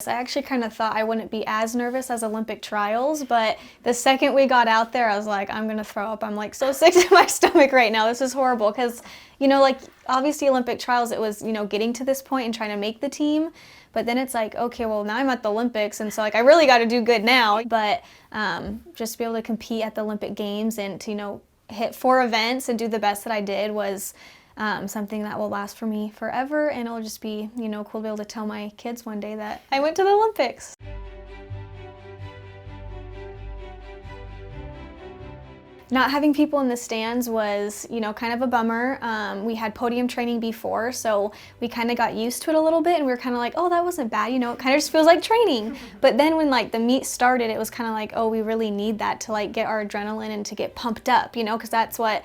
I actually kind of thought I wouldn't be as nervous as Olympic trials, but the second we got out there, I was like, I'm gonna throw up. I'm like so sick to my stomach right now. This is horrible because, like obviously Olympic trials, it was, getting to this point and trying to make the team. But then it's like, okay, well now I'm at the Olympics, and so like I really got to do good now. But just to be able to compete at the Olympic Games and to, hit 4 events and do the best that I did was something that will last for me forever, and it'll just be, cool to be able to tell my kids one day that I went to the Olympics. Not having people in the stands was, kind of a bummer. We had podium training before, so we kind of got used to it a little bit, and we were kind of like, oh, that wasn't bad, it kind of just feels like training. But then when like the meet started, it was kind of like, oh, we really need that to like get our adrenaline and to get pumped up, because that's what,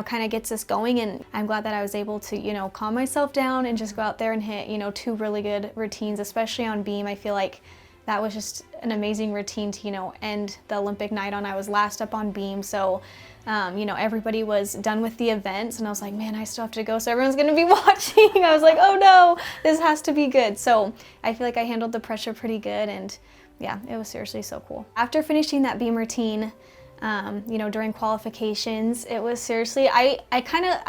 kind of gets us going. And I'm glad that I was able to, calm myself down and just go out there and hit, 2 really good routines, especially on beam. I feel like that was just an amazing routine to, end the Olympic night on. I was last up on beam, so, everybody was done with the events, and I was like, man, I still have to go, so everyone's gonna be watching. I was like, oh no, this has to be good. So I feel like I handled the pressure pretty good, and yeah, it was seriously so cool. After finishing that beam routine, during qualifications, it was seriously, I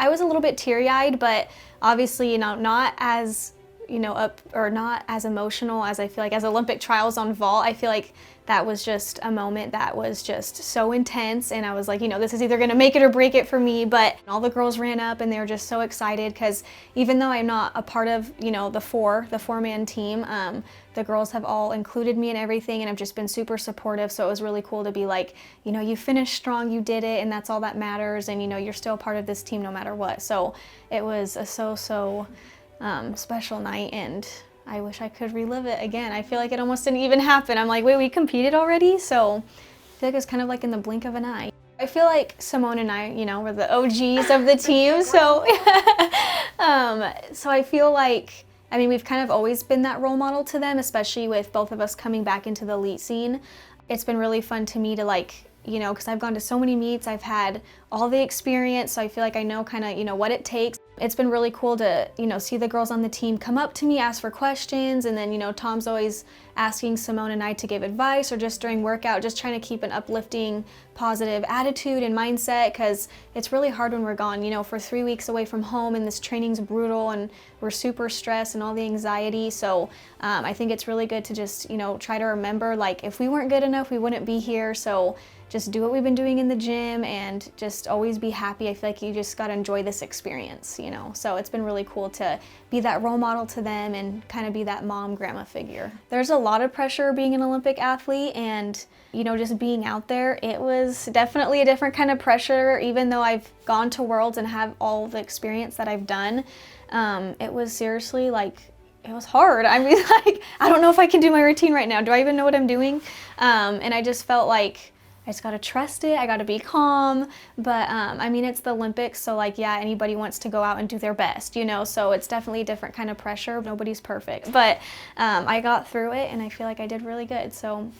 was a little bit teary-eyed, but obviously, not as up or not as emotional as I feel like as Olympic trials on vault. I feel like that was just a moment that was just so intense, and I was like, this is either gonna make it or break it for me. But all the girls ran up and they were just so excited because even though I'm not a part of, the four-man team, the girls have all included me in everything, and have just been super supportive. So it was really cool to be like, you finished strong, you did it, and that's all that matters, and you're still part of this team no matter what. So it was a so special night, and I wish I could relive it again. I feel like it almost didn't even happen. I'm like, wait, we competed already? So I feel like it was kind of like in the blink of an eye. I feel like Simone and I, were the OGs of the team. So, so I feel like, we've kind of always been that role model to them, especially with both of us coming back into the elite scene. It's been really fun to me to like, because I've gone to so many meets, I've had all the experience, so I feel like I know kind of, what it takes. It's been really cool to, see the girls on the team come up to me, ask for questions, and then, Tom's always asking Simone and I to give advice, or just during workout, just trying to keep an uplifting, positive attitude and mindset, because it's really hard when we're gone, for 3 weeks away from home, and this training's brutal, and we're super stressed and all the anxiety. So I think it's really good to just, try to remember, like, if we weren't good enough, we wouldn't be here. So just do what we've been doing in the gym and just always be happy. I feel like you just got to enjoy this experience, So it's been really cool to be that role model to them and kind of be that mom, grandma figure. There's a lot of pressure being an Olympic athlete, and, just being out there, it was definitely a different kind of pressure. Even though I've gone to Worlds and have all the experience that I've done, it was seriously like, it was hard. Like, I don't know if I can do my routine right now. Do I even know what I'm doing? And I just felt like, I just gotta trust it, I gotta be calm. But it's the Olympics, so like, yeah, anybody wants to go out and do their best, so it's definitely a different kind of pressure. Nobody's perfect, but I got through it, and I feel like I did really good. So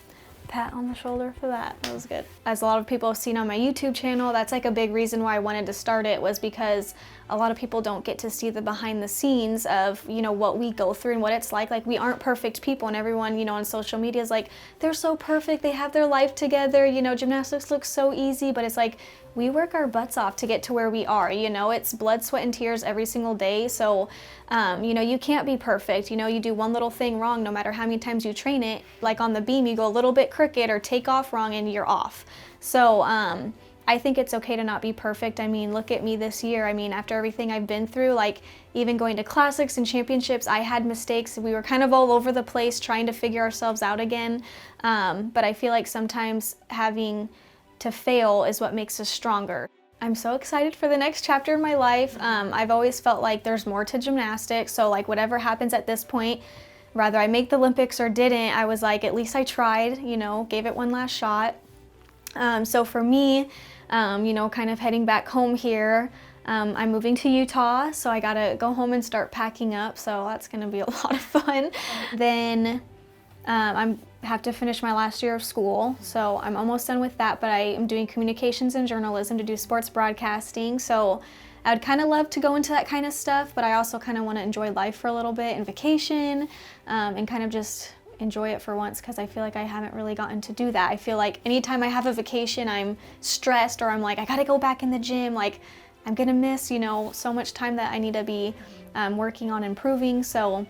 pat on the shoulder for that. That was good. As a lot of people have seen on my YouTube channel, that's like a big reason why I wanted to start it, was because a lot of people don't get to see the behind the scenes of, what we go through and what it's like. Like, we aren't perfect people, and everyone, on social media is like, they're so perfect, they have their life together, gymnastics looks so easy, but it's like, we work our butts off to get to where we are, it's blood, sweat, and tears every single day. So, you can't be perfect. You do one little thing wrong, no matter how many times you train it. Like on the beam, you go a little bit crooked or take off wrong and you're off. So, I think it's okay to not be perfect. Look at me this year. After everything I've been through, like even going to classics and championships, I had mistakes. We were kind of all over the place trying to figure ourselves out again. But I feel like sometimes having to fail is what makes us stronger. I'm so excited for the next chapter of my life. I've always felt like there's more to gymnastics. So like whatever happens at this point, whether I make the Olympics or didn't, I was like, at least I tried, gave it one last shot. So for me, kind of heading back home here, I'm moving to Utah, so I gotta go home and start packing up, so that's gonna be a lot of fun. Then I have to finish my last year of school, so I'm almost done with that, but I am doing communications and journalism to do sports broadcasting, so I would kind of love to go into that kind of stuff, but I also kind of want to enjoy life for a little bit and vacation, and kind of just enjoy it for once, because I feel like I haven't really gotten to do that. I feel like anytime I have a vacation, I'm stressed, or I'm like, I gotta go back in the gym, like I'm gonna miss, you know, so much time that I need to be working on improving. So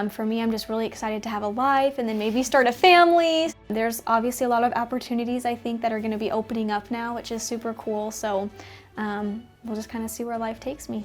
for me, I'm just really excited to have a life and then maybe start a family. There's obviously a lot of opportunities, I think, that are gonna be opening up now, which is super cool. So we'll just kind of see where life takes me.